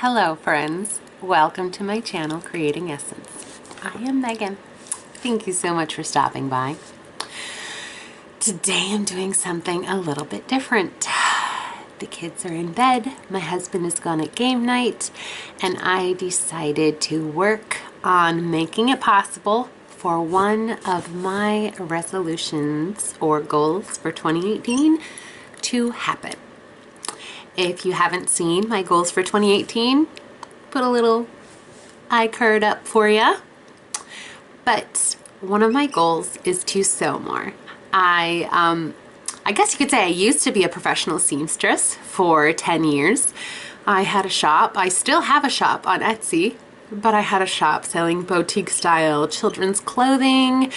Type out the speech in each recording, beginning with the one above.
Hello friends, welcome to my channel Creating Essence. I am Megan. Thank you so much for stopping by. Today I'm doing something a little bit different. The kids are in bed, my husband is gone at game night, and I decided to work on making it possible for one of my resolutions or goals for 2018 to happen. If you haven't seen my goals for 2018, put a little iCard up for you. But one of my goals is to sew more. I guess you could say I used to be a professional seamstress for 10 years. I had a shop. I still have a shop on Etsy, but I had a shop selling boutique style children's clothing,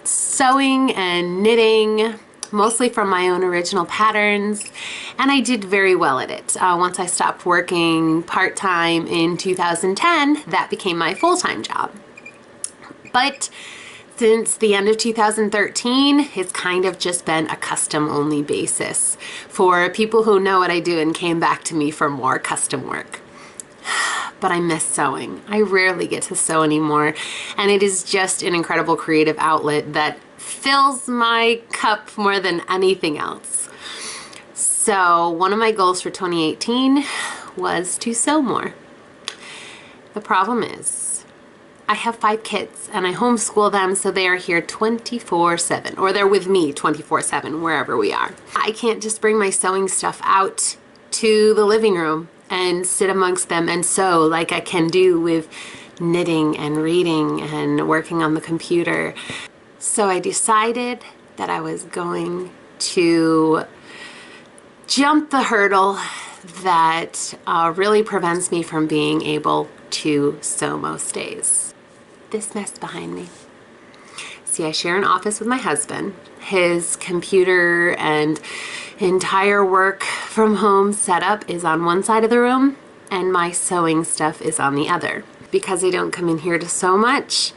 sewing and knitting, mostly from my own original patterns, and I did very well at it. Once I stopped working part-time in 2010, that became my full-time job. But since the end of 2013, it's kind of just been a custom-only basis for people who know what I do and came back to me for more custom work. But I miss sewing. I rarely get to sew anymore, and it is just an incredible creative outlet that fills my cup more than anything else. So one of my goals for 2018 was to sew more. The problem is I have 5 kids and I homeschool them, so they are here 24/7, or they're with me 24/7 wherever we are. I can't just bring my sewing stuff out to the living room and sit amongst them and sew like I can do with knitting and reading and working on the computer. So I decided that I was going to jump the hurdle that really prevents me from being able to sew most days. This mess behind me. See, I share an office with my husband. His computer and entire work from home setup is on one side of the room, and my sewing stuff is on the other. Because I don't come in here to sew much,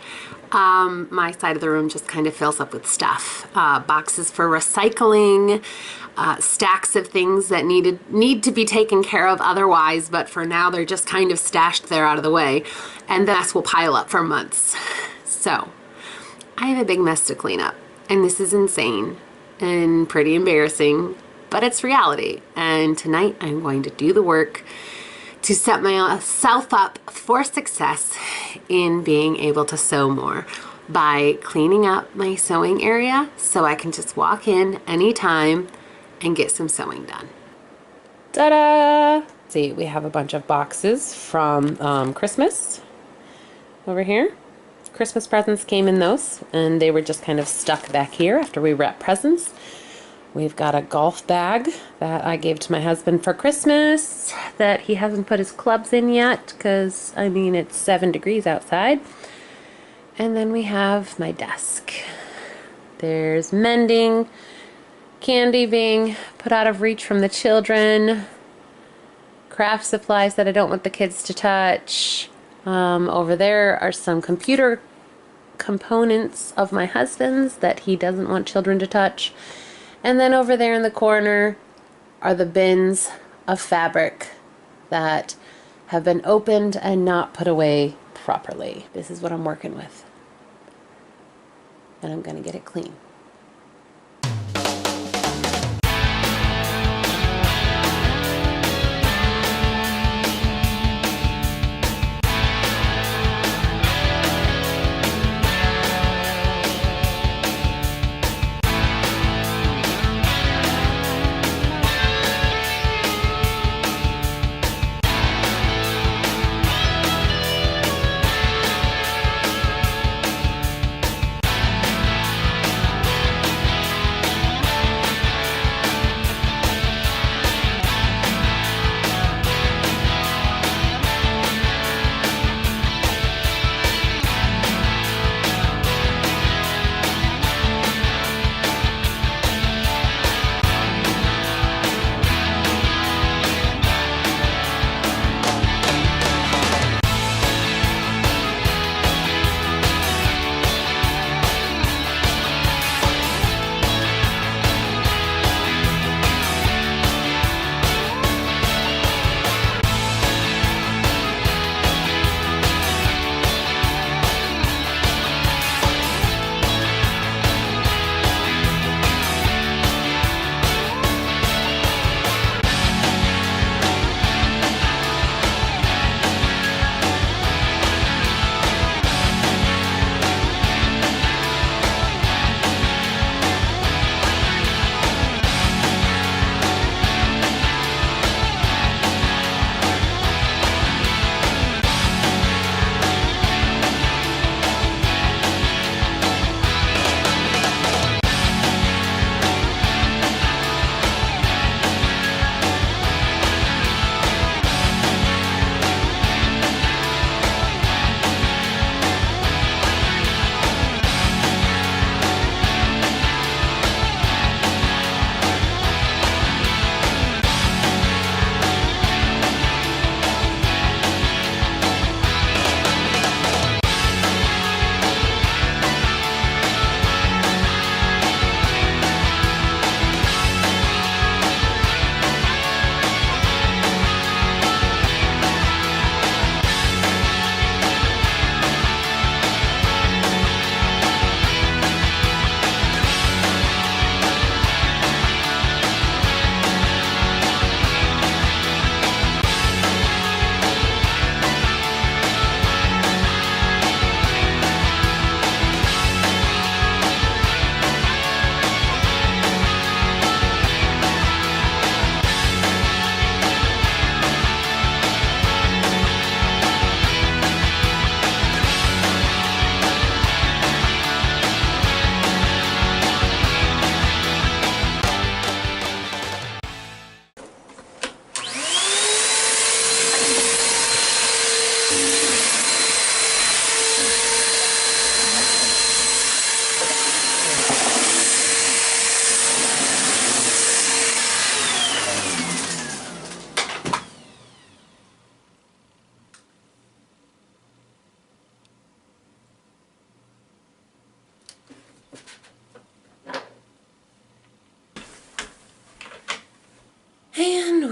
my side of the room just kind of fills up with stuff. Boxes for recycling, stacks of things that need to be taken care of otherwise, but for now they're just kind of stashed there out of the way, and the mess will pile up for months. So I have a big mess to clean up, and this is insane and pretty embarrassing, but it's reality. And tonight I'm going to do the work to set myself up for success in being able to sew more by cleaning up my sewing area so I can just walk in anytime and get some sewing done. Ta-da! See, we have a bunch of boxes from Christmas over here. Christmas presents came in those, and they were just kind of stuck back here after we wrapped presents. We've got a golf bag that I gave to my husband for Christmas that he hasn't put his clubs in yet because, I mean, it's 7 degrees outside. And then we have my desk. There's mending, candy being put out of reach from the children, craft supplies that I don't want the kids to touch. Over there are some computer components of my husband's that he doesn't want children to touch. And then over there in the corner are the bins of fabric that have been opened and not put away properly. This is what I'm working with. And I'm going to get it clean.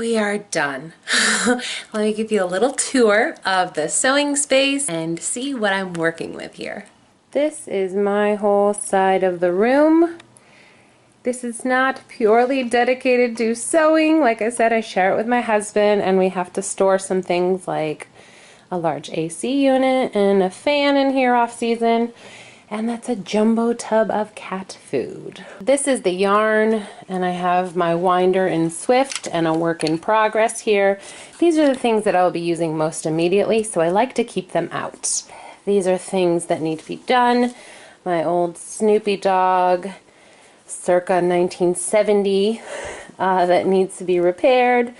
we are done. Let me give you a little tour of the sewing space and see what I'm working with here. This is my whole side of the room. This is not purely dedicated to sewing. Like I said, I share it with my husband, and we have to store some things like a large AC unit and a fan in here off season. And that's a jumbo tub of cat food. This is the yarn, and I have my winder in Swift and a work in progress here. These are the things that I'll be using most immediately, so I like to keep them out. These are things that need to be done. My old Snoopy dog, circa 1970, that needs to be repaired,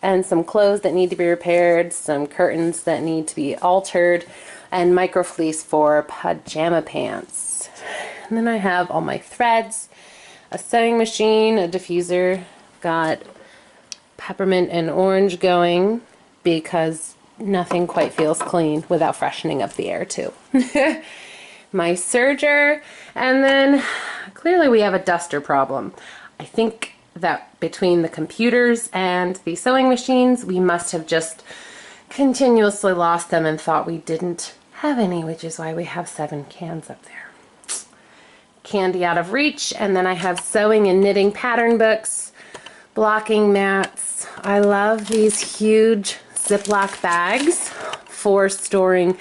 and some clothes that need to be repaired, some curtains that need to be altered, and microfleece for pajama pants. And then I have all my threads, a sewing machine, a diffuser, got peppermint and orange going because nothing quite feels clean without freshening up the air too. My serger, and then clearly we have a duster problem. I think that between the computers and the sewing machines, we must have just continuously lost them and thought we didn't have any, which is why we have 7 cans up there. Candy out of reach, and then I have sewing and knitting pattern books, blocking mats. I love these huge Ziploc bags for storing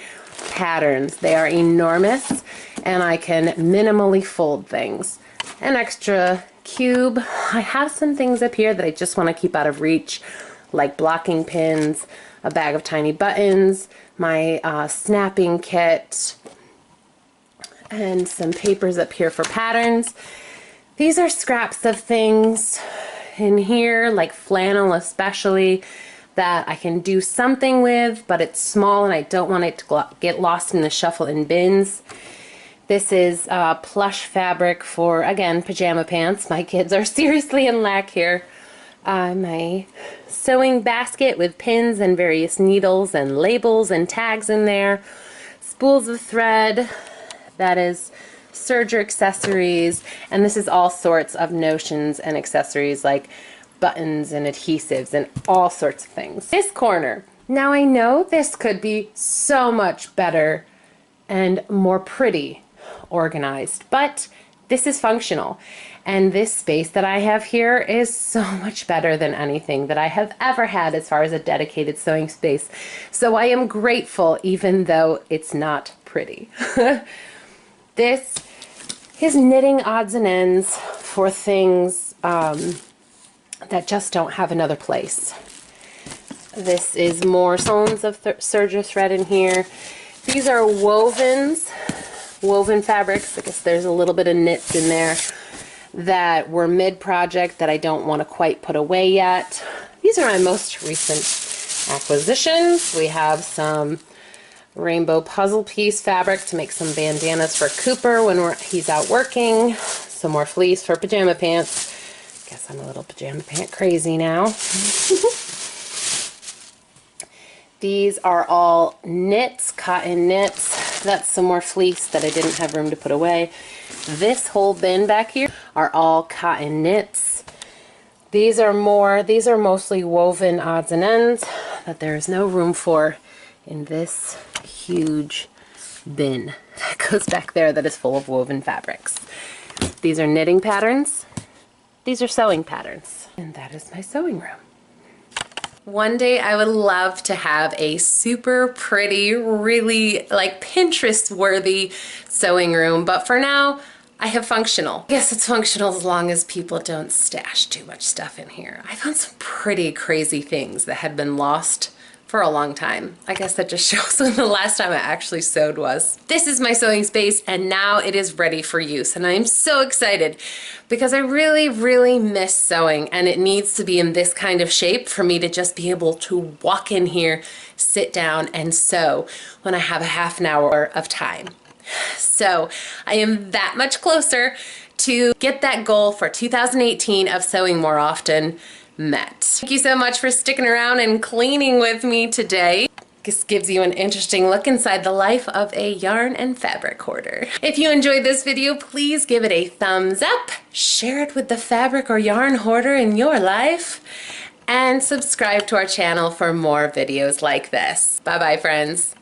patterns. They are enormous, and I can minimally fold things. An extra cube. I have some things up here that I just want to keep out of reach, like blocking pins, a bag of tiny buttons, my snapping kit, and some papers up here for patterns. These are scraps of things in here, like flannel especially, that I can do something with, but it's small and I don't want it to get lost in the shuffle in bins. This is plush fabric for, again, pajama pants. My kids are seriously in lack here. My sewing basket with pins and various needles and labels and tags in there. Spools of thread. That is serger accessories. And this is all sorts of notions and accessories like buttons and adhesives and all sorts of things. This corner. Now I know this could be so much better and more pretty organized, but this is functional. And this space that I have here is so much better than anything that I have ever had as far as a dedicated sewing space. So I am grateful, even though it's not pretty. This is knitting odds and ends for things that just don't have another place. This is more tones of serger thread in here. These are woven fabrics. I guess there's a little bit of knits in there that were mid-project that I don't want to quite put away yet. These are my most recent acquisitions. We have some rainbow puzzle piece fabric to make some bandanas for Cooper when he's out working. Some more fleece for pajama pants. Guess I'm a little pajama pant crazy now. These are all knits, cotton knits. That's some more fleece that I didn't have room to put away. This whole bin back here are all cotton knits. These are mostly woven odds and ends that there is no room for in this huge bin that goes back there that is full of woven fabrics. These are knitting patterns. These are sewing patterns. And that is my sewing room. One day I would love to have a super pretty, really like Pinterest worthy sewing room, but for now I have functional. I guess it's functional as long as people don't stash too much stuff in here. I found some pretty crazy things that had been lost for a long time. I guess that just shows when the last time I actually sewed was. This is my sewing space, and now it is ready for use, and I'm so excited because I really, really miss sewing, and it needs to be in this kind of shape for me to just be able to walk in here, sit down, and sew when I have a half an hour of time. So I am that much closer to get that goal for 2018 of sewing more often met. Thank you so much for sticking around and cleaning with me today. This gives you an interesting look inside the life of a yarn and fabric hoarder. If you enjoyed this video, please give it a thumbs up, share it with the fabric or yarn hoarder in your life, and subscribe to our channel for more videos like this. Bye bye, friends.